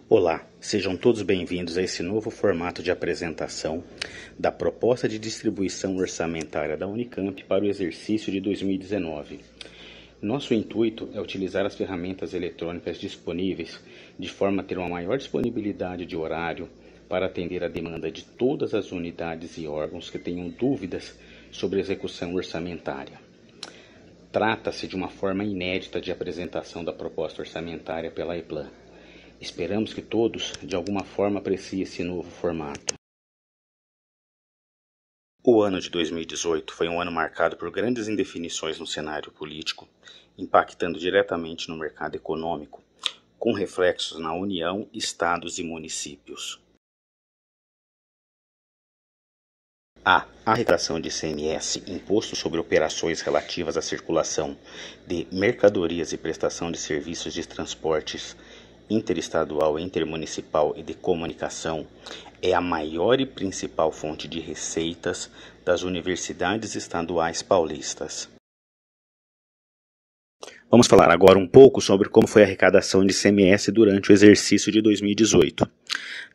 Olá, sejam todos bem-vindos a esse novo formato de apresentação da proposta de distribuição orçamentária da Unicamp para o exercício de 2019. Nosso intuito é utilizar as ferramentas eletrônicas disponíveis de forma a ter uma maior disponibilidade de horário para atender a demanda de todas as unidades e órgãos que tenham dúvidas sobre a execução orçamentária. Trata-se de uma forma inédita de apresentação da proposta orçamentária pela EPLAN. Esperamos que todos, de alguma forma, apreciem esse novo formato. O ano de 2018 foi um ano marcado por grandes indefinições no cenário político, impactando diretamente no mercado econômico, com reflexos na União, estados e municípios. A arrecadação de ICMS, Imposto sobre Operações relativas à circulação de mercadorias e prestação de serviços de transportes interestadual, intermunicipal e de comunicação, é a maior e principal fonte de receitas das universidades estaduais paulistas. Vamos falar agora um pouco sobre como foi a arrecadação de ICMS durante o exercício de 2018.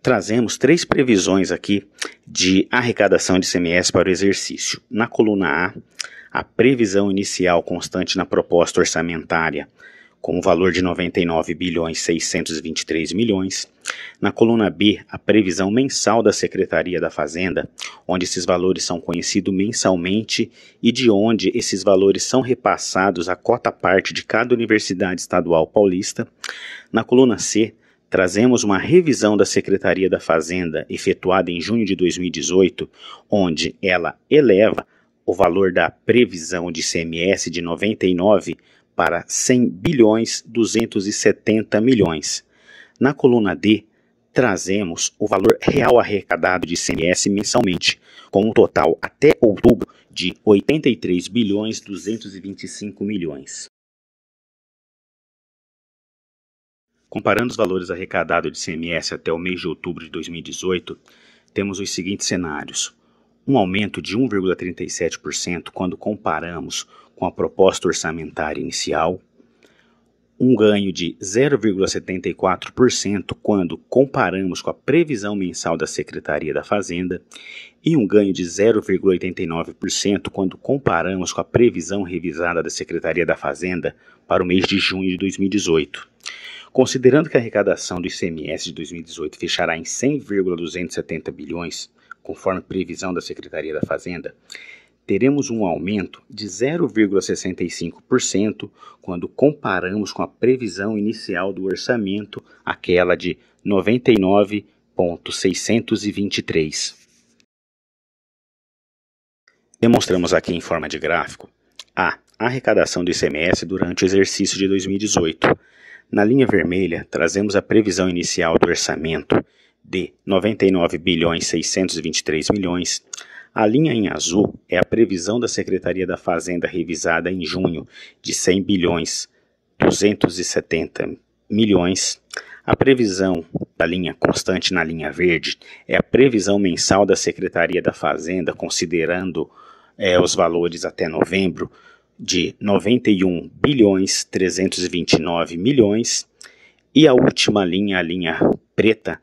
Trazemos 3 previsões aqui de arrecadação de ICMS para o exercício. Na coluna A previsão inicial constante na proposta orçamentária, com o valor de 99.623 milhões. Na coluna B, a previsão mensal da Secretaria da Fazenda, onde esses valores são conhecidos mensalmente e de onde esses valores são repassados à cota-parte de cada universidade estadual paulista. Na coluna C, trazemos uma revisão da Secretaria da Fazenda efetuada em junho de 2018, onde ela eleva o valor da previsão de ICMS de 99 para 100 bilhões 270 milhões. Na coluna D, trazemos o valor real arrecadado de ICMS mensalmente, com um total até outubro de 83 bilhões 225 milhões. Comparando os valores arrecadados de ICMS até o mês de outubro de 2018, temos os seguintes cenários. Um aumento de 1,37% quando comparamos com a proposta orçamentária inicial, um ganho de 0,74% quando comparamos com a previsão mensal da Secretaria da Fazenda e um ganho de 0,89% quando comparamos com a previsão revisada da Secretaria da Fazenda para o mês de junho de 2018. Considerando que a arrecadação do ICMS de 2018 fechará em 100,270 bilhões, conforme previsão da Secretaria da Fazenda, teremos um aumento de 0,65% quando comparamos com a previsão inicial do orçamento, aquela de 99.623. Demonstramos aqui em forma de gráfico a arrecadação do ICMS durante o exercício de 2018. Na linha vermelha, trazemos a previsão inicial do orçamento de 99.623 milhões. A linha em azul é a previsão da Secretaria da Fazenda revisada em junho de 100 bilhões 270 milhões. A previsão da linha constante na linha verde é a previsão mensal da Secretaria da Fazenda, considerando os valores até novembro, de 91 bilhões 329 milhões. E a última linha, a linha preta,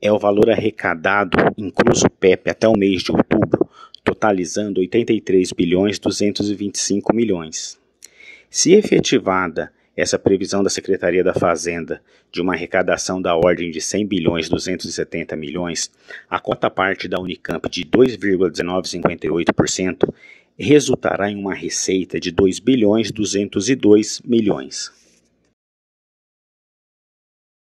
é o valor arrecadado, incluso o PEP, até o mês de outubro, totalizando 83 bilhões 225 milhões. Se efetivada essa previsão da Secretaria da Fazenda de uma arrecadação da ordem de 100 bilhões 270 milhões, a cota-parte da Unicamp de 2,1958% resultará em uma receita de 2 bilhões 202 milhões.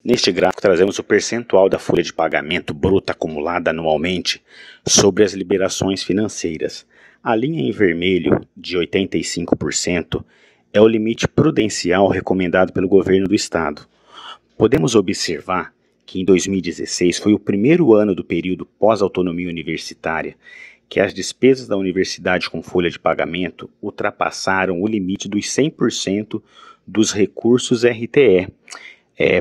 Neste gráfico, trazemos o percentual da folha de pagamento bruta acumulada anualmente sobre as liberações financeiras. A linha em vermelho, de 85%, é o limite prudencial recomendado pelo governo do Estado. Podemos observar que em 2016 foi o primeiro ano do período pós-autonomia universitária que as despesas da universidade com folha de pagamento ultrapassaram o limite dos 100% dos recursos RTE.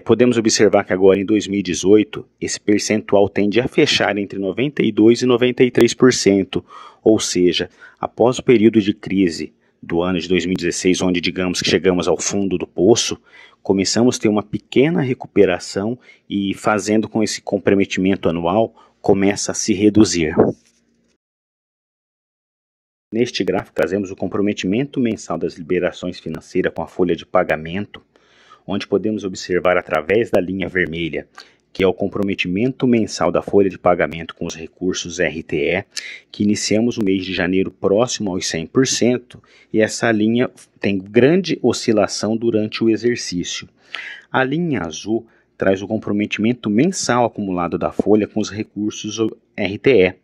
Podemos observar que agora em 2018 esse percentual tende a fechar entre 92% e 93%, ou seja, após o período de crise do ano de 2016, onde digamos que chegamos ao fundo do poço, começamos a ter uma pequena recuperação e fazendo com esse comprometimento anual, começa a se reduzir. Neste gráfico trazemos o comprometimento mensal das liberações financeiras com a folha de pagamento, onde podemos observar através da linha vermelha, que é o comprometimento mensal da folha de pagamento com os recursos RTE, que iniciamos o mês de janeiro próximo aos 100%, e essa linha tem grande oscilação durante o exercício. A linha azul traz o comprometimento mensal acumulado da folha com os recursos RTE,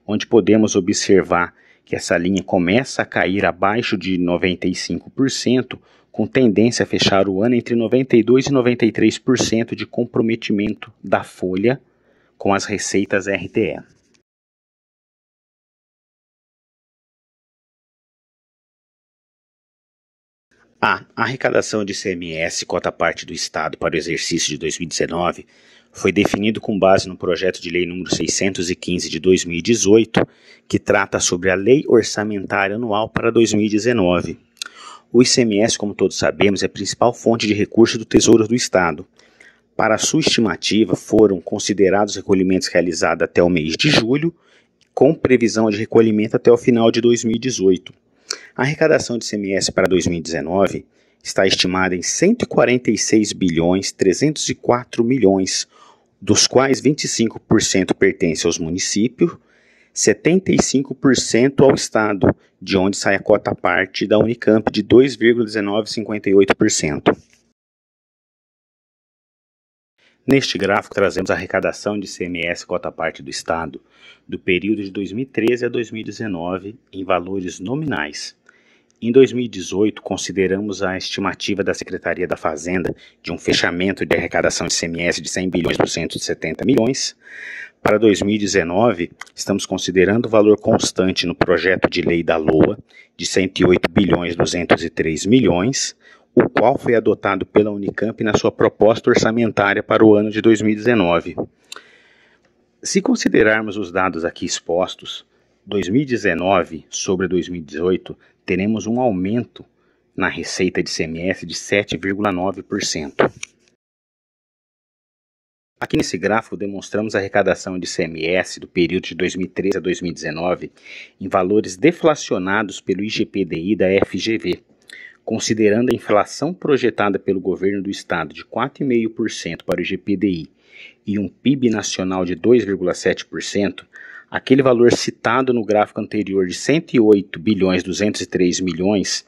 onde podemos observar que essa linha começa a cair abaixo de 95%, com tendência a fechar o ano entre 92% e 93% de comprometimento da folha com as receitas RTE. A arrecadação de ICMS, cota parte do Estado para o exercício de 2019, foi definido com base no projeto de lei número 615 de 2018, que trata sobre a Lei Orçamentária Anual para 2019. O ICMS, como todos sabemos, é a principal fonte de recursos do Tesouro do Estado. Para sua estimativa, foram considerados recolhimentos realizados até o mês de julho, com previsão de recolhimento até o final de 2018. A arrecadação de ICMS para 2019 está estimada em 146 bilhões 304 milhões, dos quais 25% pertence aos municípios, 75% ao Estado, de onde sai a cota parte da Unicamp de 2,1958%. Neste gráfico trazemos a arrecadação de ICMS cota parte do Estado do período de 2013 a 2019 em valores nominais. Em 2018, consideramos a estimativa da Secretaria da Fazenda de um fechamento de arrecadação de ICMS de 100 bilhões 270 milhões. Para 2019, estamos considerando o valor constante no projeto de lei da LOA de 108 bilhões 203 milhões, o qual foi adotado pela Unicamp na sua proposta orçamentária para o ano de 2019. Se considerarmos os dados aqui expostos, 2019 sobre 2018, teremos um aumento na receita de ICMS de 7,9%. Aqui nesse gráfico demonstramos a arrecadação de ICMS do período de 2013 a 2019 em valores deflacionados pelo IGPDI da FGV, considerando a inflação projetada pelo governo do estado de 4,5% para o IGPDI e um PIB nacional de 2,7%, aquele valor citado no gráfico anterior de 108 bilhões 203 milhões,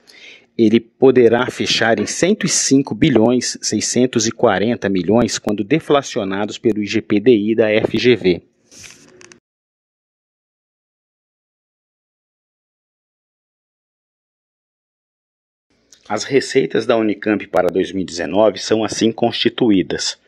ele poderá fechar em 105 bilhões 640 milhões quando deflacionados pelo IGPDI da FGV. As receitas da Unicamp para 2019 são assim constituídas.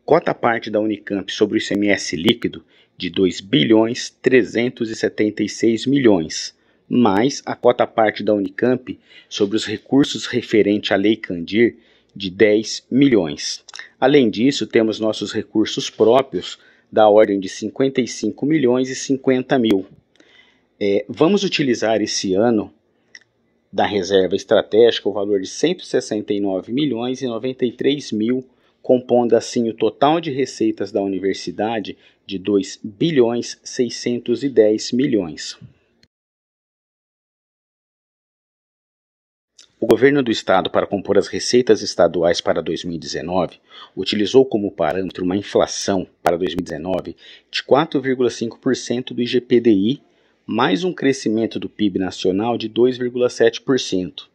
Cota parte da Unicamp sobre o ICMS líquido de 2 bilhões 376 milhões, mais a cota parte da Unicamp sobre os recursos referente à Lei Candir de 10 milhões. Além disso, temos nossos recursos próprios da ordem de 55 milhões e 50 mil. Vamos utilizar esse ano da reserva estratégica o valor de 169 milhões e 93 mil, compondo assim o total de receitas da universidade de 2 bilhões 610 milhões. O governo do estado, para compor as receitas estaduais para 2019, utilizou como parâmetro uma inflação para 2019 de 4,5% do IGPDI, mais um crescimento do PIB nacional de 2,7%.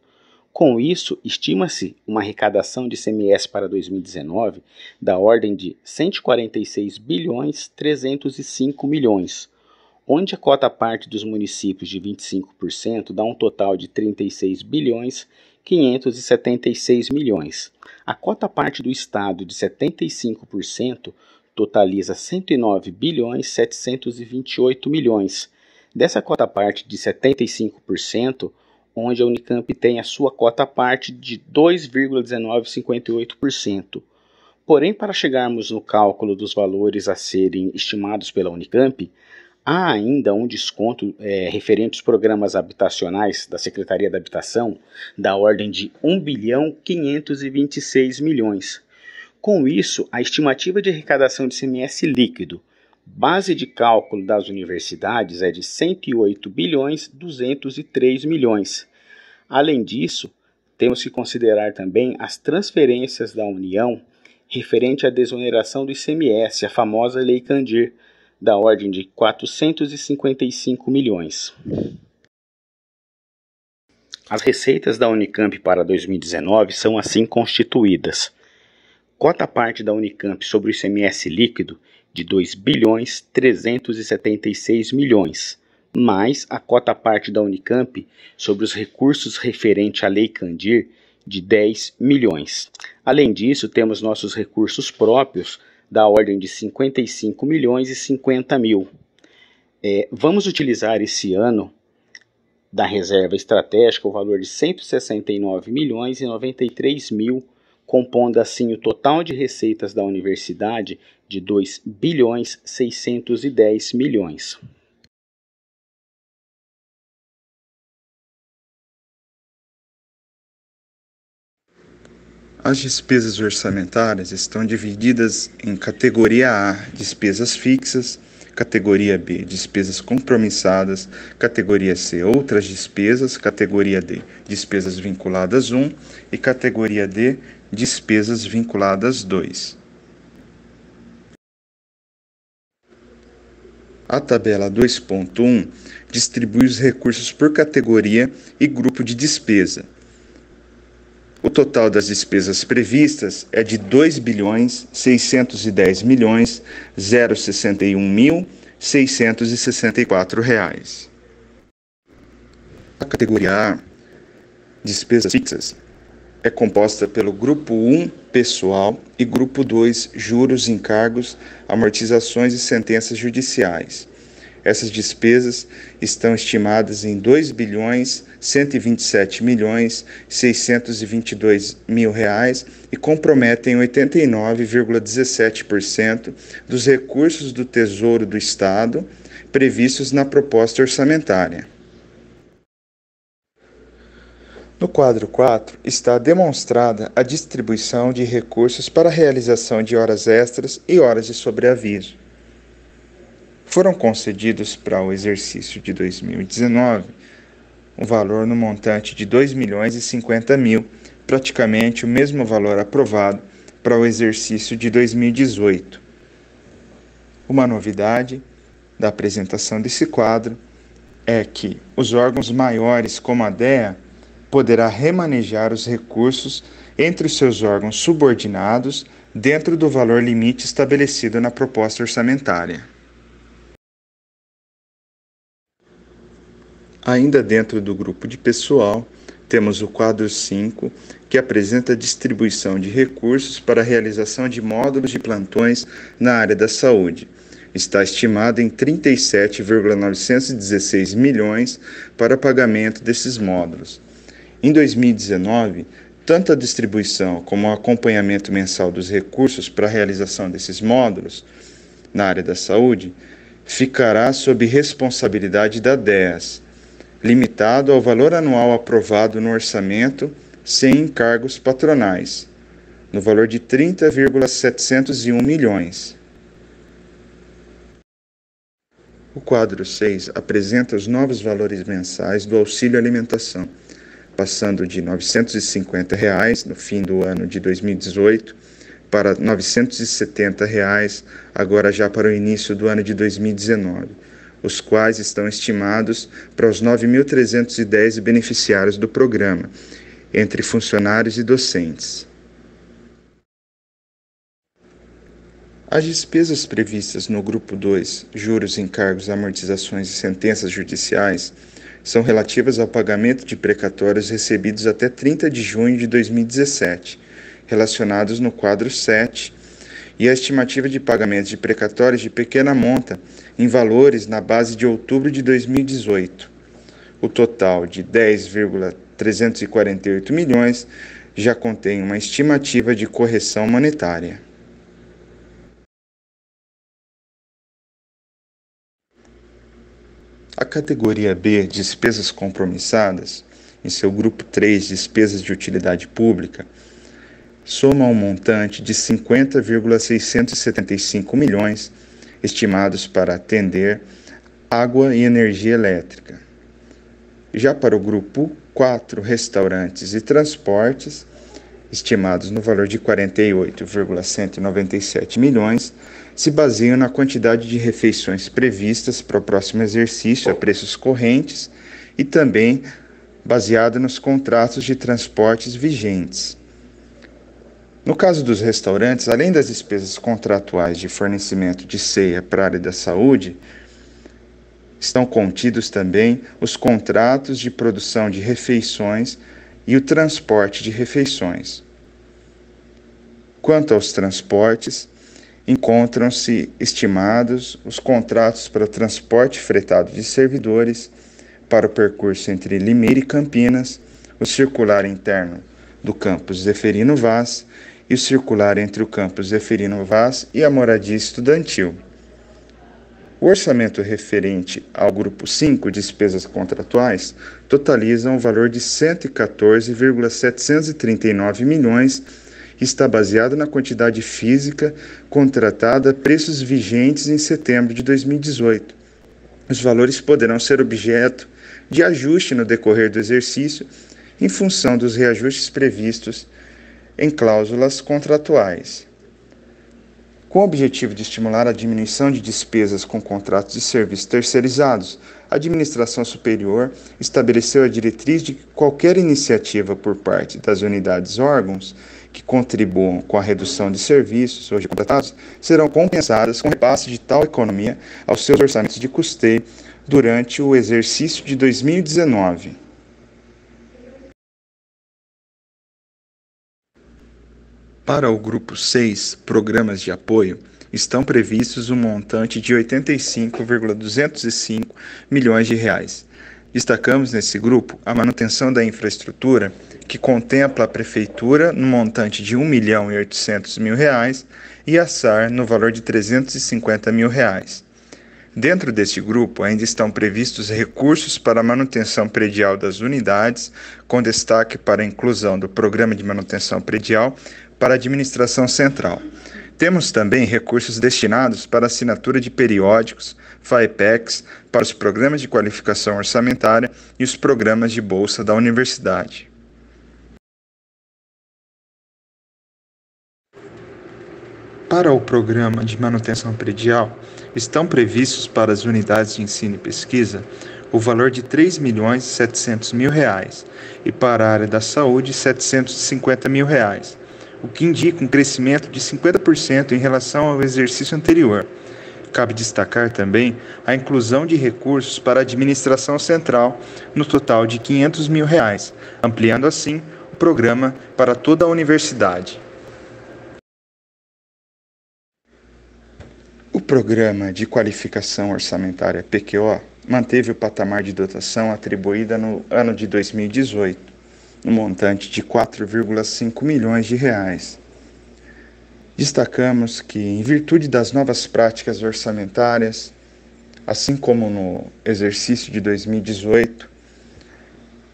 Com isso, estima-se uma arrecadação de ICMS para 2019 da ordem de 146 bilhões 305 milhões, onde a cota parte dos municípios de 25% dá um total de 36 bilhões 576 milhões. A cota parte do Estado de 75% totaliza 109 bilhões 728 milhões. Dessa cota parte de 75%, onde a Unicamp tem a sua cota parte de 2,1958%. Porém, para chegarmos no cálculo dos valores a serem estimados pela Unicamp, Há ainda um desconto referente aos programas habitacionais da Secretaria da Habitação da ordem de 1.526 milhões. Com isso, a estimativa de arrecadação de ICMS líquido, base de cálculo das universidades, é de 108 bilhões 203 milhões. Além disso, temos que considerar também as transferências da União referente à desoneração do ICMS, a famosa Lei Candir, da ordem de 455 milhões. As receitas da Unicamp para 2019 são assim constituídas. Cota parte da Unicamp sobre o ICMS líquido de 2 bilhões 376 milhões, mais a cota parte da Unicamp sobre os recursos referente à Lei Candir de 10 milhões. Além disso, temos nossos recursos próprios da ordem de 55 milhões e 50 mil. Vamos utilizar esse ano da reserva estratégica o valor de 169 milhões e 93 mil, compondo assim o total de receitas da universidade de 2 bilhões 610 milhões. As despesas orçamentárias estão divididas em categoria A, despesas fixas, categoria B, despesas compromissadas, categoria C, outras despesas, categoria D, despesas vinculadas 1 e categoria D, despesas vinculadas 2. A tabela 2.1 distribui os recursos por categoria e grupo de despesa. O total das despesas previstas é de R$ 2.610.061.664. A categoria A, despesas fixas, é composta pelo grupo 1, pessoal, e grupo 2, juros, encargos, amortizações e sentenças judiciais. Essas despesas estão estimadas em R$ 2.127.622.000 e comprometem 89,17% dos recursos do Tesouro do Estado previstos na proposta orçamentária. No quadro 4 está demonstrada a distribuição de recursos para a realização de horas extras e horas de sobreaviso. Foram concedidos para o exercício de 2019 um valor no montante de R$ 2.050.000, praticamente o mesmo valor aprovado para o exercício de 2018. Uma novidade da apresentação desse quadro é que os órgãos maiores, como a DEA, poderá remanejar os recursos entre os seus órgãos subordinados dentro do valor limite estabelecido na proposta orçamentária. Ainda dentro do grupo de pessoal, temos o quadro 5, que apresenta a distribuição de recursos para a realização de módulos de plantões na área da saúde. Está estimado em 37,916 milhões para pagamento desses módulos. Em 2019, tanto a distribuição como o acompanhamento mensal dos recursos para a realização desses módulos na área da saúde ficará sob responsabilidade da DEAS, limitado ao valor anual aprovado no orçamento sem encargos patronais, no valor de 30,701 milhões. O quadro 6 apresenta os novos valores mensais do auxílio alimentação, passando de R$ 950 no fim do ano de 2018 para R$ 970 agora já para o início do ano de 2019. Os quais estão estimados para os 9.310 beneficiários do programa, entre funcionários e docentes. As despesas previstas no grupo 2, juros, encargos, amortizações e sentenças judiciais, são relativas ao pagamento de precatórios recebidos até 30 de junho de 2017, relacionados no quadro 7, e a estimativa de pagamento de precatórios de pequena monta em valores na base de outubro de 2018. O total de 10,348 milhões já contém uma estimativa de correção monetária. A categoria B, despesas compromissadas, em seu grupo 3, despesas de utilidade pública, soma um montante de 50,675 milhões, estimados para atender água e energia elétrica. Já para o grupo 4, restaurantes e transportes, estimados no valor de 48,197 milhões, se baseiam na quantidade de refeições previstas para o próximo exercício a preços correntes e também baseado nos contratos de transportes vigentes. No caso dos restaurantes, além das despesas contratuais de fornecimento de ceia para a área da saúde, estão contidos também os contratos de produção de refeições e o transporte de refeições. Quanto aos transportes, encontram-se estimados os contratos para o transporte fretado de servidores para o percurso entre Limeira e Campinas, o circular interno do campus Zeferino Vaz e o circular entre o campus Zeferino Vaz e a moradia estudantil. O orçamento referente ao grupo 5, despesas contratuais, totaliza um valor de 114,739 milhões e está baseado na quantidade física contratada a preços vigentes em setembro de 2018. Os valores poderão ser objeto de ajuste no decorrer do exercício em função dos reajustes previstos em cláusulas contratuais. Com o objetivo de estimular a diminuição de despesas com contratos de serviços terceirizados, a administração superior estabeleceu a diretriz de que qualquer iniciativa por parte das unidades órgãos que contribuam com a redução de serviços hoje contratados serão compensadas com repasse de tal economia aos seus orçamentos de custeio durante o exercício de 2019. Para o grupo 6, programas de apoio, estão previstos um montante de 85,205 milhões de reais. Destacamos nesse grupo a manutenção da infraestrutura, que contempla a Prefeitura no montante de R$ 1.800.000 e a SAR no valor de R$ 350 mil. Dentro deste grupo ainda estão previstos recursos para a manutenção predial das unidades, com destaque para a inclusão do Programa de Manutenção Predial para a administração central. Temos também recursos destinados para assinatura de periódicos, FAEPECs, para os programas de qualificação orçamentária e os programas de bolsa da universidade. Para o programa de manutenção predial, estão previstos para as unidades de ensino e pesquisa o valor de R$ 3.700.000 e para a área da saúde R$ 750 mil, o que indica um crescimento de 50% em relação ao exercício anterior. Cabe destacar também a inclusão de recursos para a administração central no total de R$ 500 mil, ampliando assim o programa para toda a universidade. O Programa de Qualificação Orçamentária PQO manteve o patamar de dotação atribuída no ano de 2018, no montante de R$ 4,5 milhões de reais. Destacamos que, em virtude das novas práticas orçamentárias, assim como no exercício de 2018,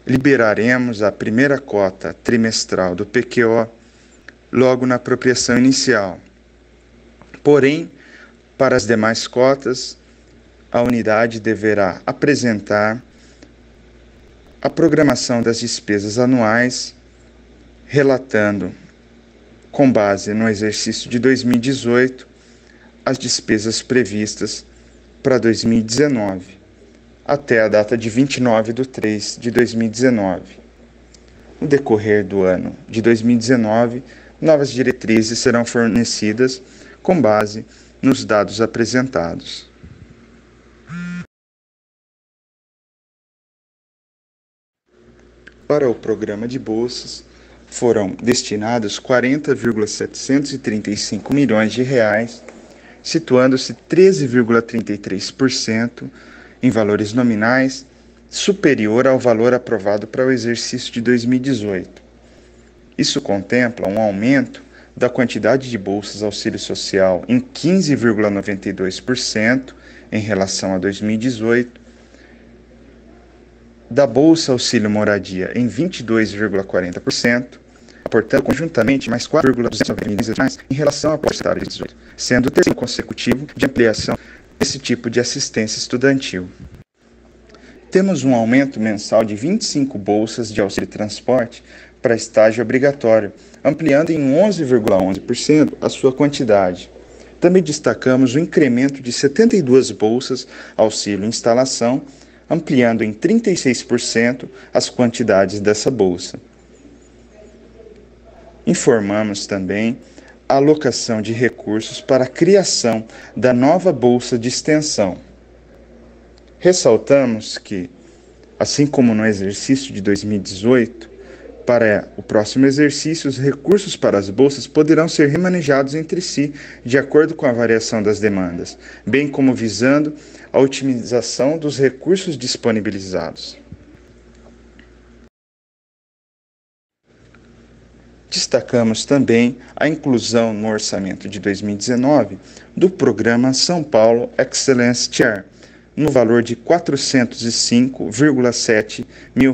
liberaremos a primeira cota trimestral do PQO logo na apropriação inicial. Porém, para as demais cotas, a unidade deverá apresentar a programação das despesas anuais, relatando, com base no exercício de 2018, as despesas previstas para 2019, até a data de 29/3 de 2019. No decorrer do ano de 2019, novas diretrizes serão fornecidas com base nos dados apresentados. Para o programa de bolsas, foram destinados 40,735 milhões de reais, situando-se 13,33% em valores nominais, superior ao valor aprovado para o exercício de 2018. Isso contempla um aumento da quantidade de bolsas auxílio social em 15,92% em relação a 2018 da Bolsa Auxílio Moradia em 22,40%, aportando conjuntamente mais 4,290 milhões em relação à porcentagem de 2018, sendo o terceiro consecutivo de ampliação desse tipo de assistência estudantil. Temos um aumento mensal de 25 bolsas de auxílio transporte para estágio obrigatório, ampliando em 11,11% a sua quantidade. Também destacamos o incremento de 72 bolsas auxílio instalação, ampliando em 36% as quantidades dessa bolsa. Informamos também a alocação de recursos para a criação da nova bolsa de extensão. Ressaltamos que, assim como no exercício de 2018, para o próximo exercício, os recursos para as bolsas poderão ser remanejados entre si, de acordo com a variação das demandas, bem como visando a otimização dos recursos disponibilizados. Destacamos também a inclusão no orçamento de 2019 do programa São Paulo Excellence Chair, no valor de R$ 405,7 mil,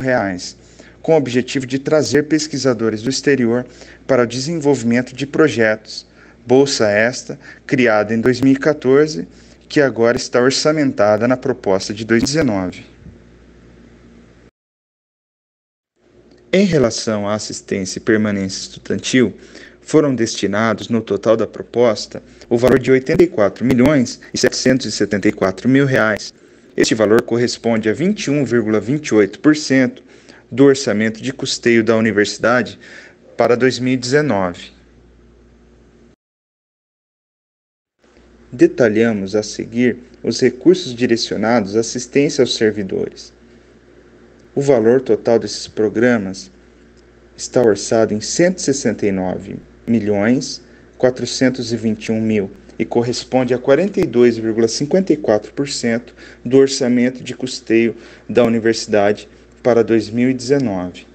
com o objetivo de trazer pesquisadores do exterior para o desenvolvimento de projetos. Bolsa esta, criada em 2014, que agora está orçamentada na proposta de 2019. Em relação à assistência e permanência estudantil, foram destinados, no total da proposta, o valor de R$ 84.774 mil. Este valor corresponde a 21,28% do orçamento de custeio da universidade para 2019. Detalhamos a seguir os recursos direcionados à assistência aos servidores. O valor total desses programas está orçado em R$ 169.421.000 e corresponde a 42,54% do orçamento de custeio da universidade para 2019.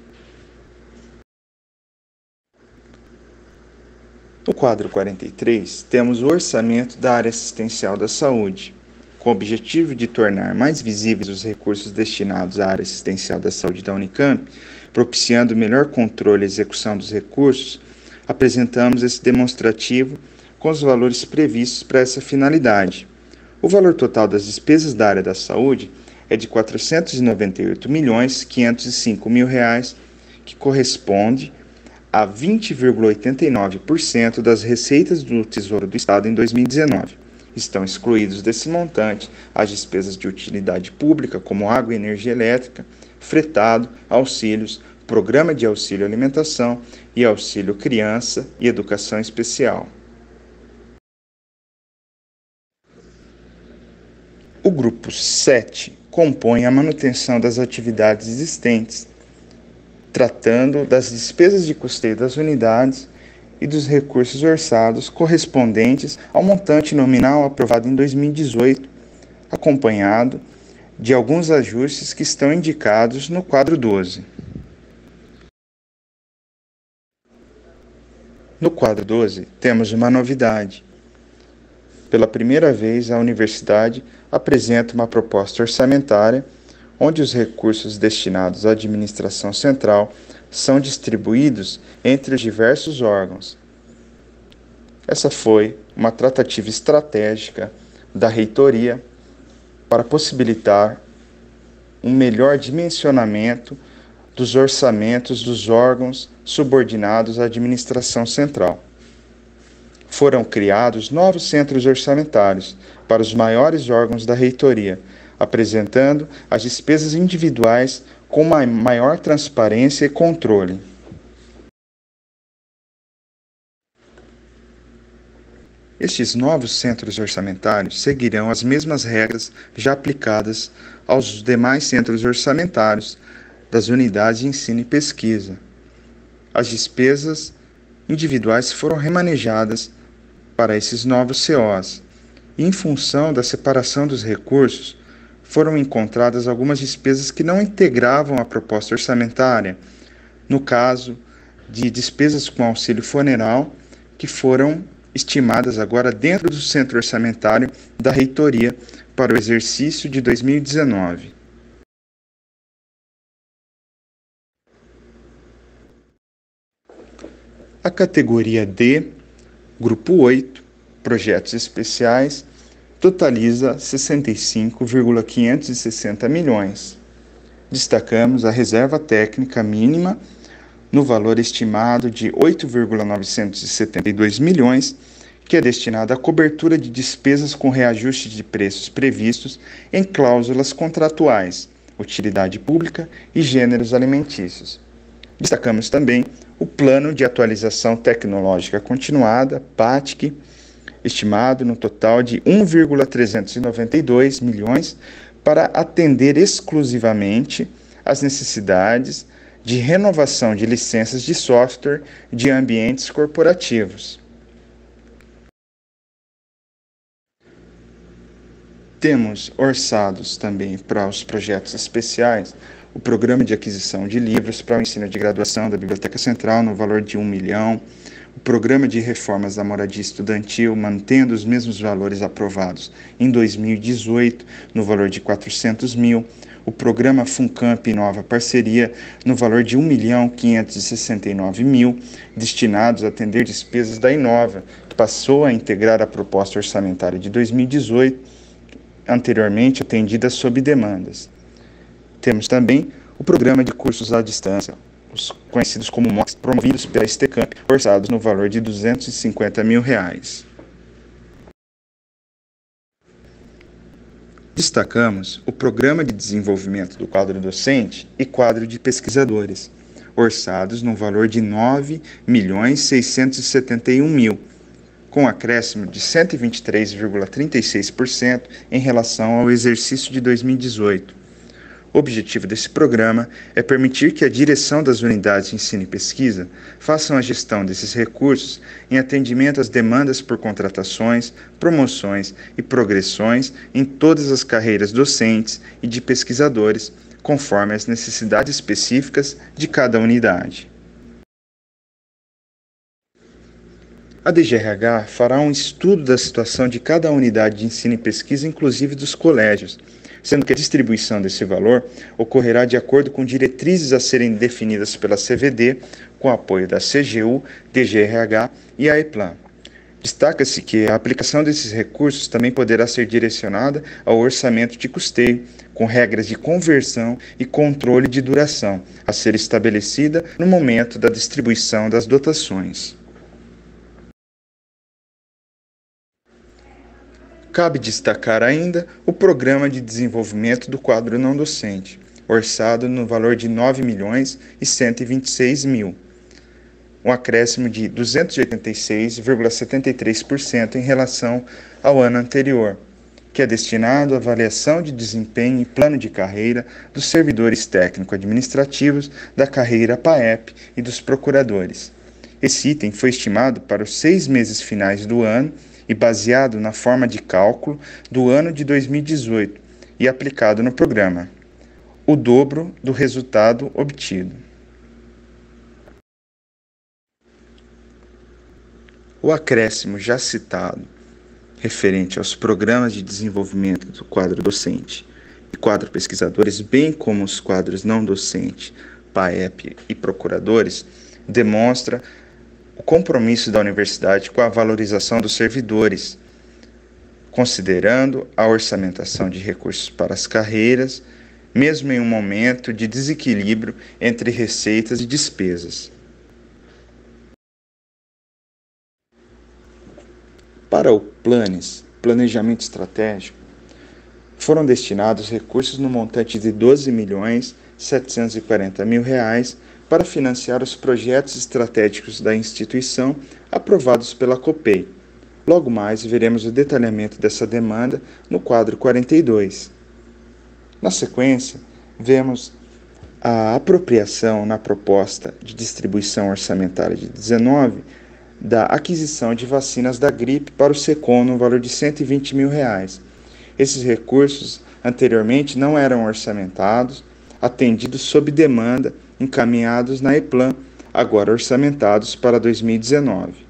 No quadro 43, temos o orçamento da área assistencial da saúde. Com o objetivo de tornar mais visíveis os recursos destinados à área assistencial da saúde da Unicamp, propiciando melhor controle e execução dos recursos, apresentamos esse demonstrativo com os valores previstos para essa finalidade. O valor total das despesas da área da saúde é de R$ 498.505.000, que corresponde a 20,89% das receitas do Tesouro do Estado em 2019. Estão excluídos desse montante as despesas de utilidade pública, como água e energia elétrica, fretado, auxílios, programa de auxílio alimentação e auxílio criança e educação especial. O grupo 7 compõe a manutenção das atividades existentes, tratando das despesas de custeio das unidades e dos recursos orçados correspondentes ao montante nominal aprovado em 2018, acompanhado de alguns ajustes que estão indicados no quadro 12. No quadro 12, temos uma novidade. Pela primeira vez, a universidade apresenta uma proposta orçamentária onde os recursos destinados à administração central são distribuídos entre os diversos órgãos. Essa foi uma tratativa estratégica da reitoria para possibilitar um melhor dimensionamento dos orçamentos dos órgãos subordinados à administração central. Foram criados novos centros orçamentários para os maiores órgãos da reitoria, apresentando as despesas individuais com uma maior transparência e controle. Estes novos centros orçamentários seguirão as mesmas regras já aplicadas aos demais centros orçamentários das unidades de ensino e pesquisa. As despesas individuais foram remanejadas para esses novos COs, e em função da separação dos recursos, foram encontradas algumas despesas que não integravam a proposta orçamentária, no caso de despesas com auxílio funeral, que foram estimadas agora dentro do centro orçamentário da reitoria para o exercício de 2019. A categoria D, grupo 8, projetos especiais, totaliza 65,560 milhões. Destacamos a reserva técnica mínima no valor estimado de 8,972 milhões, que é destinada à cobertura de despesas com reajuste de preços previstos em cláusulas contratuais, utilidade pública e gêneros alimentícios. Destacamos também o Plano de Atualização Tecnológica Continuada, PATC, estimado no total de 1,392 milhões para atender exclusivamente às necessidades de renovação de licenças de software de ambientes corporativos. Temos orçados também para os projetos especiais o Programa de Aquisição de Livros para o Ensino de Graduação da Biblioteca Central no valor de R$ 1 milhão, o Programa de Reformas da Moradia Estudantil, mantendo os mesmos valores aprovados em 2018, no valor de R$ 400 mil, o Programa Funcamp Nova Parceria, no valor de R$ 1.569.000, destinados a atender despesas da Inova, que passou a integrar a proposta orçamentária de 2018, anteriormente atendida sob demandas. Temos também o Programa de Cursos à Distância, os conhecidos como MOOCs, promovidos pela STCamp, orçados no valor de R$ 250 mil. Destacamos o Programa de Desenvolvimento do Quadro Docente e Quadro de Pesquisadores, orçados no valor de R$ 9.671.000, com acréscimo de 123,36% em relação ao exercício de 2018. O objetivo desse programa é permitir que a direção das unidades de ensino e pesquisa façam a gestão desses recursos em atendimento às demandas por contratações, promoções e progressões em todas as carreiras docentes e de pesquisadores, conforme as necessidades específicas de cada unidade. A DGRH fará um estudo da situação de cada unidade de ensino e pesquisa, inclusive dos colégios, sendo que a distribuição desse valor ocorrerá de acordo com diretrizes a serem definidas pela CVD, com apoio da CGU, DGRH e a EPLAN. Destaca-se que a aplicação desses recursos também poderá ser direcionada ao orçamento de custeio, com regras de conversão e controle de duração, a ser estabelecida no momento da distribuição das dotações. Cabe destacar ainda o Programa de Desenvolvimento do Quadro Não Docente, orçado no valor de R$ 9.126.000, um acréscimo de 286,73% em relação ao ano anterior, que é destinado à avaliação de desempenho e plano de carreira dos servidores técnico-administrativos da carreira PAEP e dos procuradores. Esse item foi estimado para os 6 meses finais do ano e baseado na forma de cálculo do ano de 2018 e aplicado no programa, o dobro do resultado obtido. O acréscimo já citado, referente aos programas de desenvolvimento do quadro docente e quadro pesquisadores, bem como os quadros não docente, PAEP e procuradores, demonstra o compromisso da universidade com a valorização dos servidores, considerando a orçamentação de recursos para as carreiras, mesmo em um momento de desequilíbrio entre receitas e despesas. Para o Planejamento Estratégico, foram destinados recursos no montante de R$ 12.740.000 para financiar os projetos estratégicos da instituição aprovados pela COPEI. Logo mais veremos o detalhamento dessa demanda no quadro 42. Na sequência, vemos a apropriação na proposta de distribuição orçamentária de 19 da aquisição de vacinas da gripe para o SECOM no valor de R$ 120.000. Esses recursos anteriormente não eram orçamentados, atendidos sob demanda, encaminhados na EPLAN, agora orçamentados para 2019.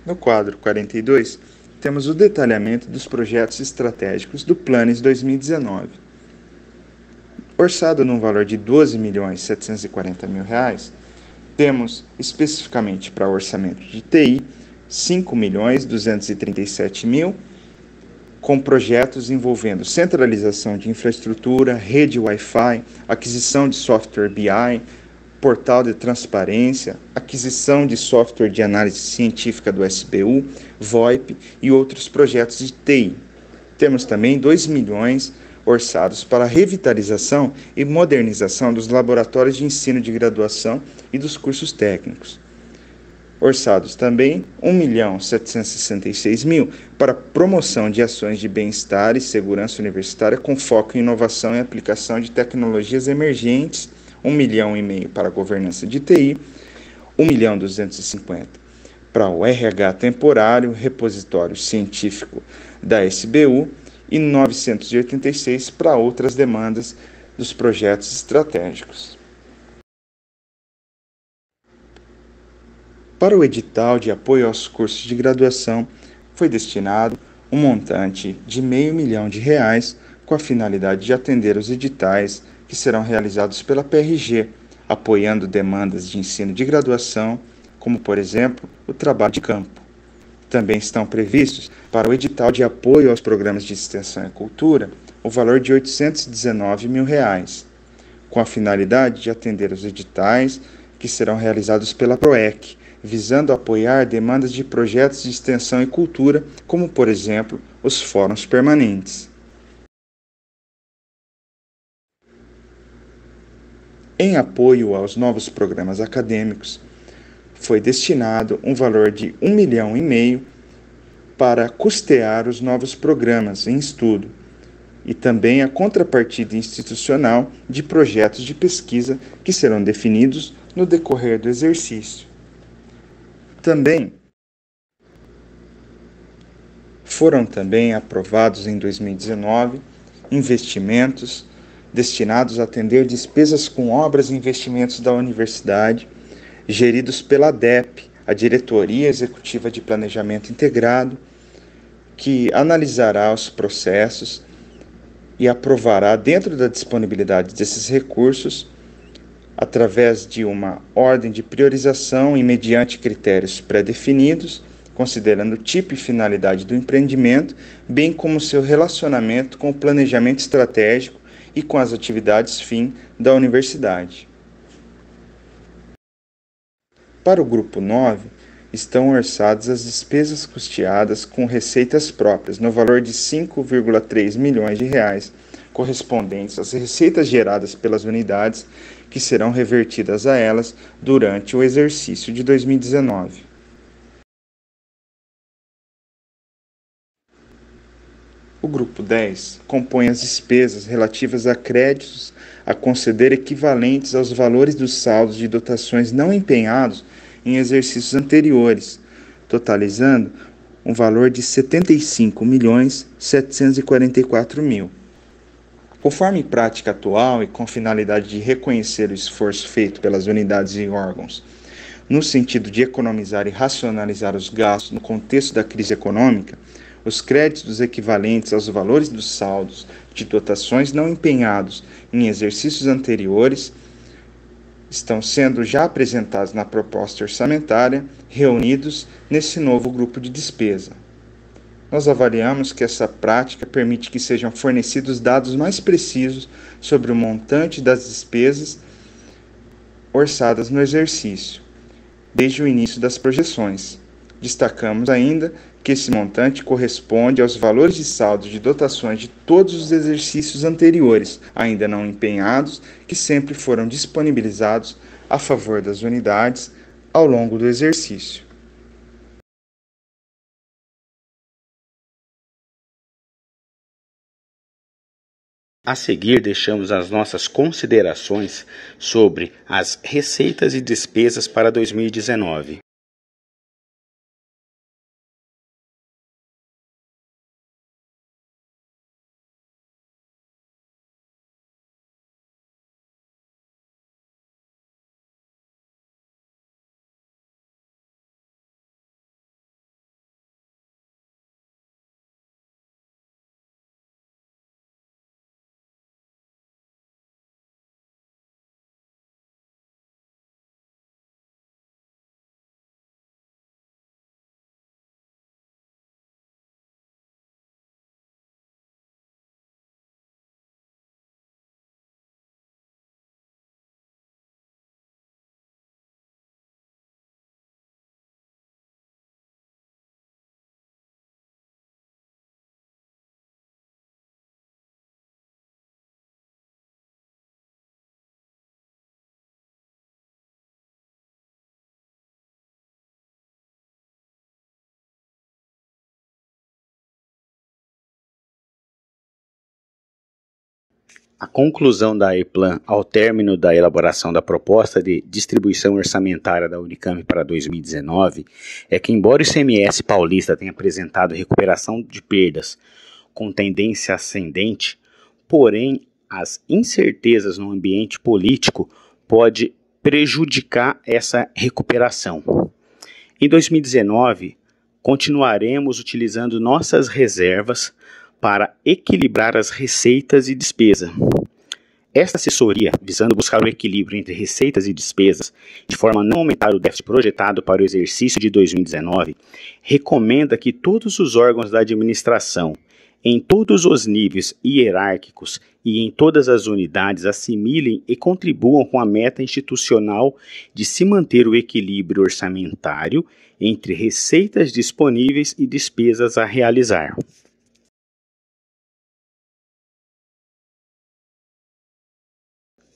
No quadro 42, temos o detalhamento dos projetos estratégicos do Planes 2019. orçado num valor de R$ 12.740.000, temos especificamente para orçamento de TI R$ 5.237.000, com projetos envolvendo centralização de infraestrutura, rede Wi-Fi, aquisição de software BI, portal de transparência, aquisição de software de análise científica do SBU, VoIP e outros projetos de TI. Temos também 2 milhões orçados para a revitalização e modernização dos laboratórios de ensino de graduação e dos cursos técnicos. Orçados também R$ 1.766.000 para promoção de ações de bem-estar e segurança universitária com foco em inovação e aplicação de tecnologias emergentes, R$ 1,5 milhão para a governança de TI, R$ 1.250.000 para o RH temporário, repositório científico da SBU e R$ 986 para outras demandas dos projetos estratégicos. Para o edital de apoio aos cursos de graduação, foi destinado um montante de R$ 500.000 com a finalidade de atender os editais que serão realizados pela PRG, apoiando demandas de ensino de graduação, como, por exemplo, o trabalho de campo. Também estão previstos para o edital de apoio aos programas de extensão e cultura o valor de R$ 819.000, com a finalidade de atender os editais que serão realizados pela PROEC, visando apoiar demandas de projetos de extensão e cultura, como, por exemplo, os fóruns permanentes. Em apoio aos novos programas acadêmicos, foi destinado um valor de R$ 1,5 milhão para custear os novos programas em estudo e também a contrapartida institucional de projetos de pesquisa que serão definidos no decorrer do exercício. Também foram aprovados em 2019 investimentos destinados a atender despesas com obras e investimentos da universidade, geridos pela DEP, a Diretoria Executiva de Planejamento Integrado, que analisará os processos e aprovará, dentro da disponibilidade desses recursos, através de uma ordem de priorização e mediante critérios pré-definidos, considerando o tipo e finalidade do empreendimento, bem como seu relacionamento com o planejamento estratégico e com as atividades fim da universidade. Para o grupo 9, estão orçadas as despesas custeadas com receitas próprias, no valor de R$ 5,3 milhões, correspondentes às receitas geradas pelas unidades que serão revertidas a elas durante o exercício de 2019. O grupo 10 compõe as despesas relativas a créditos a conceder equivalentes aos valores dos saldos de dotações não empenhados em exercícios anteriores, totalizando um valor de R$ 75.744.000. Conforme prática atual e com finalidade de reconhecer o esforço feito pelas unidades e órgãos, no sentido de economizar e racionalizar os gastos no contexto da crise econômica, os créditos equivalentes aos valores dos saldos de dotações não empenhados em exercícios anteriores estão sendo já apresentados na proposta orçamentária, reunidos nesse novo grupo de despesa. Nós avaliamos que essa prática permite que sejam fornecidos dados mais precisos sobre o montante das despesas orçadas no exercício, desde o início das projeções. Destacamos ainda que esse montante corresponde aos valores de saldo de dotações de todos os exercícios anteriores, ainda não empenhados, que sempre foram disponibilizados a favor das unidades ao longo do exercício. A seguir, deixamos as nossas considerações sobre as receitas e despesas para 2019. A conclusão da EPLAN ao término da elaboração da proposta de distribuição orçamentária da Unicamp para 2019 é que, embora o ICMS paulista tenha apresentado recuperação de perdas com tendência ascendente, porém as incertezas no ambiente político podem prejudicar essa recuperação. Em 2019, continuaremos utilizando nossas reservas para equilibrar as receitas e despesas. Esta assessoria, visando buscar o equilíbrio entre receitas e despesas, de forma a não aumentar o déficit projetado para o exercício de 2019, recomenda que todos os órgãos da administração, em todos os níveis hierárquicos e em todas as unidades, assimilem e contribuam com a meta institucional de se manter o equilíbrio orçamentário entre receitas disponíveis e despesas a realizar.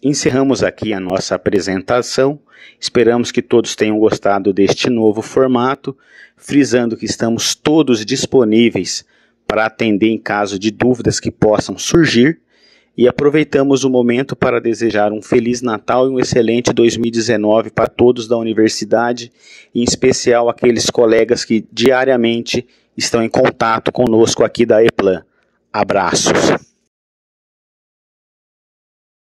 Encerramos aqui a nossa apresentação. Esperamos que todos tenham gostado deste novo formato, frisando que estamos todos disponíveis para atender em caso de dúvidas que possam surgir, e aproveitamos o momento para desejar um Feliz Natal e um excelente 2019 para todos da universidade, em especial aqueles colegas que diariamente estão em contato conosco aqui da EPLAN. Abraços!